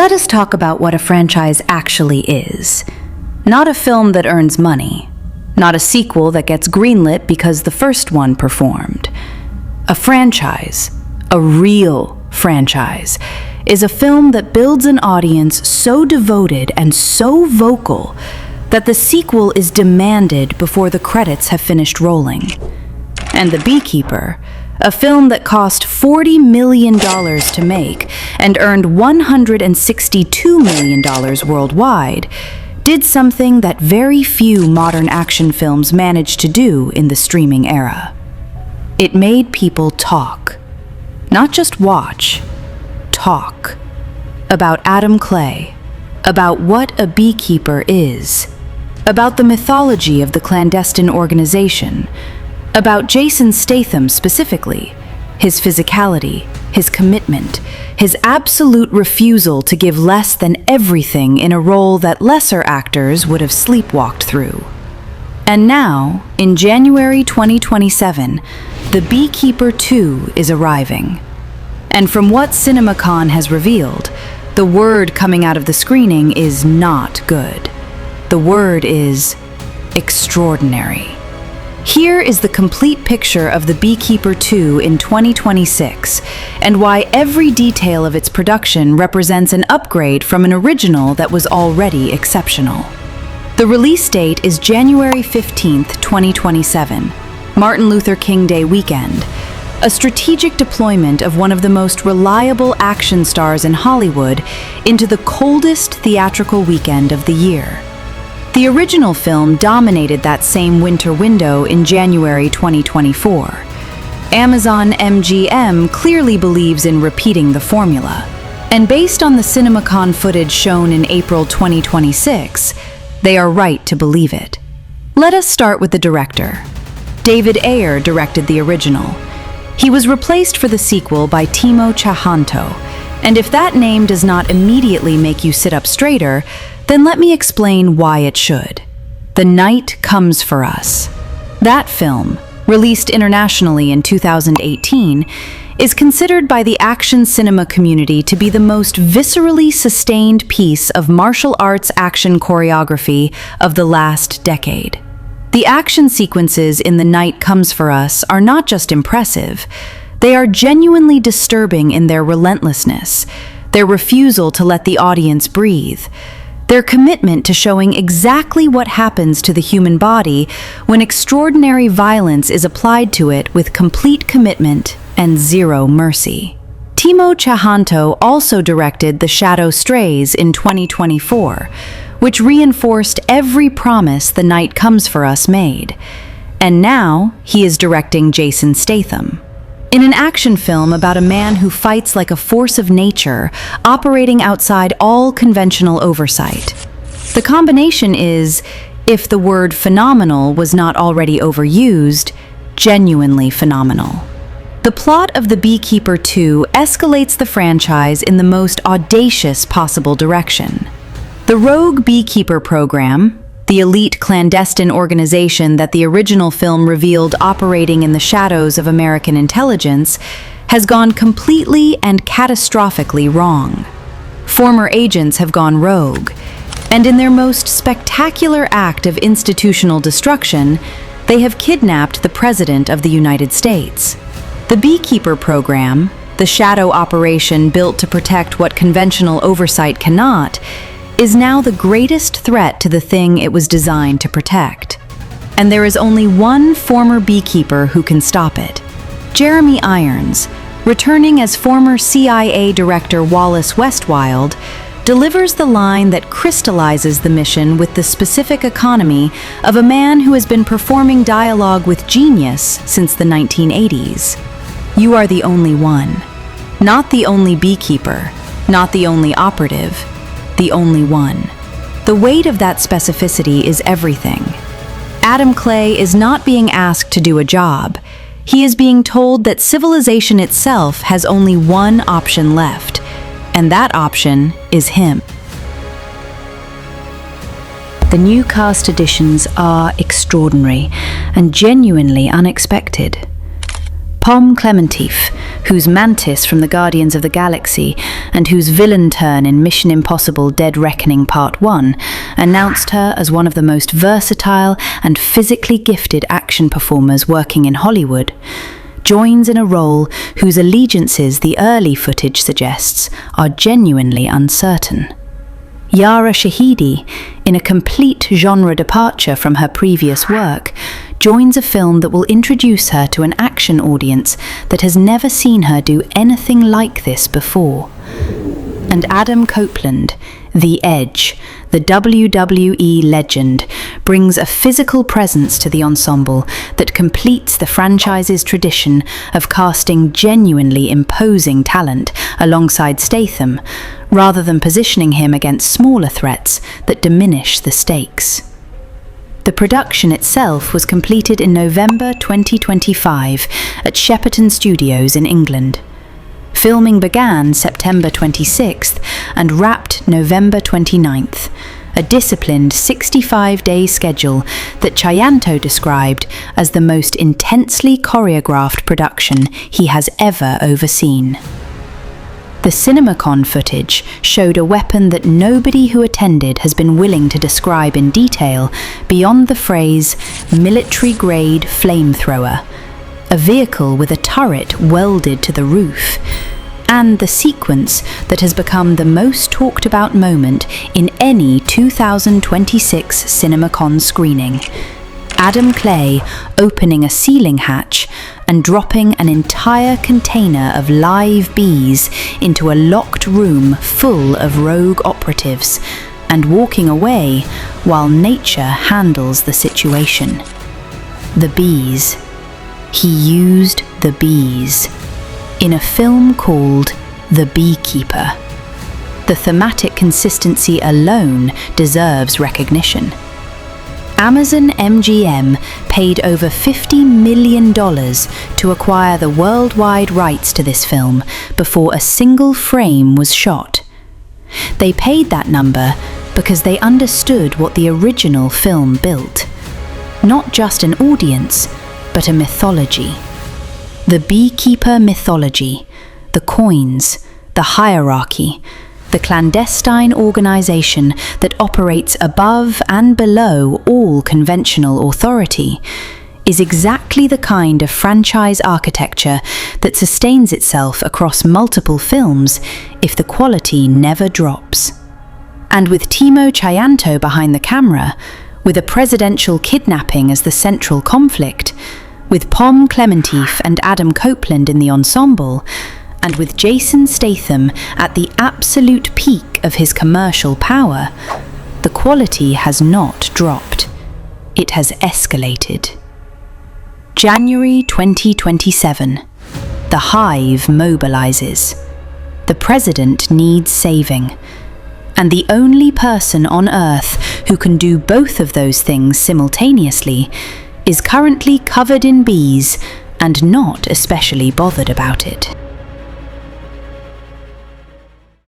Let us talk about what a franchise actually is. Not a film that earns money. Not a sequel that gets greenlit because the first one performed. A franchise, a real franchise, is a film that builds an audience so devoted and so vocal that the sequel is demanded before the credits have finished rolling. And The Beekeeper, a film that cost $40 million to make and earned $162 million worldwide, did something that very few modern action films managed to do in the streaming era. It made people talk. Not just watch, talk. About Adam Clay, about what a beekeeper is, about the mythology of the clandestine organization, about Jason Statham specifically, his physicality, his commitment, his absolute refusal to give less than everything in a role that lesser actors would have sleepwalked through. And now, in January 2027, The Beekeeper 2 is arriving. And from what CinemaCon has revealed, the word coming out of the screening is not good. The word is extraordinary. Here is the complete picture of The Beekeeper 2 in 2026, and why every detail of its production represents an upgrade from an original that was already exceptional. The release date is January 15th, 2027, Martin Luther King Day weekend, a strategic deployment of one of the most reliable action stars in Hollywood into the coldest theatrical weekend of the year. The original film dominated that same winter window in January 2024. Amazon MGM clearly believes in repeating the formula, and based on the CinemaCon footage shown in April 2026, they are right to believe it. Let us start with the director. David Ayer directed the original. He was replaced for the sequel by Timo Tjahjanto, and if that name does not immediately make you sit up straighter, then let me explain why it should. The Night Comes for Us. That film, released internationally in 2018, is considered by the action cinema community to be the most viscerally sustained piece of martial arts action choreography of the last decade. The action sequences in The Night Comes for Us are not just impressive, they are genuinely disturbing in their relentlessness, their refusal to let the audience breathe, their commitment to showing exactly what happens to the human body when extraordinary violence is applied to it with complete commitment and zero mercy. Timo Tjahjanto also directed The Shadow Strays in 2024, which reinforced every promise The Night Comes for Us made. And now he is directing Jason Statham. In an action film about a man who fights like a force of nature, operating outside all conventional oversight. The combination is, if the word phenomenal was not already overused, genuinely phenomenal. The plot of The Beekeeper 2 escalates the franchise in the most audacious possible direction. The Rogue Beekeeper program, the elite clandestine organization that the original film revealed operating in the shadows of American intelligence, has gone completely and catastrophically wrong. Former agents have gone rogue, and in their most spectacular act of institutional destruction, they have kidnapped the President of the United States. The Beekeeper program, the shadow operation built to protect what conventional oversight cannot, is now the greatest threat to the thing it was designed to protect. And there is only one former beekeeper who can stop it. Jeremy Irons, returning as former CIA Director Wallace Westwyld, delivers the line that crystallizes the mission with the specific economy of a man who has been performing dialogue with genius since the 1980s. You are the only one. Not the only beekeeper, not the only operative, the only one. The weight of that specificity is everything. Adam Clay is not being asked to do a job. He is being told that civilization itself has only one option left, and that option is him. The new cast additions are extraordinary and genuinely unexpected. Pom Klementieff, whose mantis from the Guardians of the Galaxy and whose villain turn in Mission Impossible Dead Reckoning Part 1 announced her as one of the most versatile and physically gifted action performers working in Hollywood, joins in a role whose allegiances the early footage suggests are genuinely uncertain. Yara Shahidi, in a complete genre departure from her previous work, joins a film that will introduce her to an action audience that has never seen her do anything like this before. And Adam Copeland, The Edge, the WWE legend, brings a physical presence to the ensemble that completes the franchise's tradition of casting genuinely imposing talent alongside Statham, rather than positioning him against smaller threats that diminish the stakes. The production itself was completed in November 2025 at Shepperton Studios in England. Filming began September 26th and wrapped November 29th, a disciplined 65-day schedule that Tjahjanto described as the most intensely choreographed production he has ever overseen. The CinemaCon footage showed a weapon that nobody who attended has been willing to describe in detail beyond the phrase military-grade flamethrower, a vehicle with a turret welded to the roof, and the sequence that has become the most talked about moment in any 2026 CinemaCon screening. Adam Clay opening a ceiling hatch and dropping an entire container of live bees into a locked room full of rogue operatives and walking away while nature handles the situation. The bees. He used the bees in a film called The Beekeeper. The thematic consistency alone deserves recognition. Amazon MGM paid over $50 million to acquire the worldwide rights to this film before a single frame was shot. They paid that number because they understood what the original film built. Not just an audience, but a mythology. The Beekeeper mythology, the coins, the hierarchy, the clandestine organization that operates above and below all conventional authority, is exactly the kind of franchise architecture that sustains itself across multiple films if the quality never drops. And with Timo Tjahjanto behind the camera, with a presidential kidnapping as the central conflict, with Pom Klementieff and Adam Copeland in the ensemble, and with Jason Statham at the absolute peak of his commercial power, the quality has not dropped. It has escalated. January 2027. The Hive mobilizes. The president needs saving. And the only person on Earth who can do both of those things simultaneously is currently covered in bees and not especially bothered about it.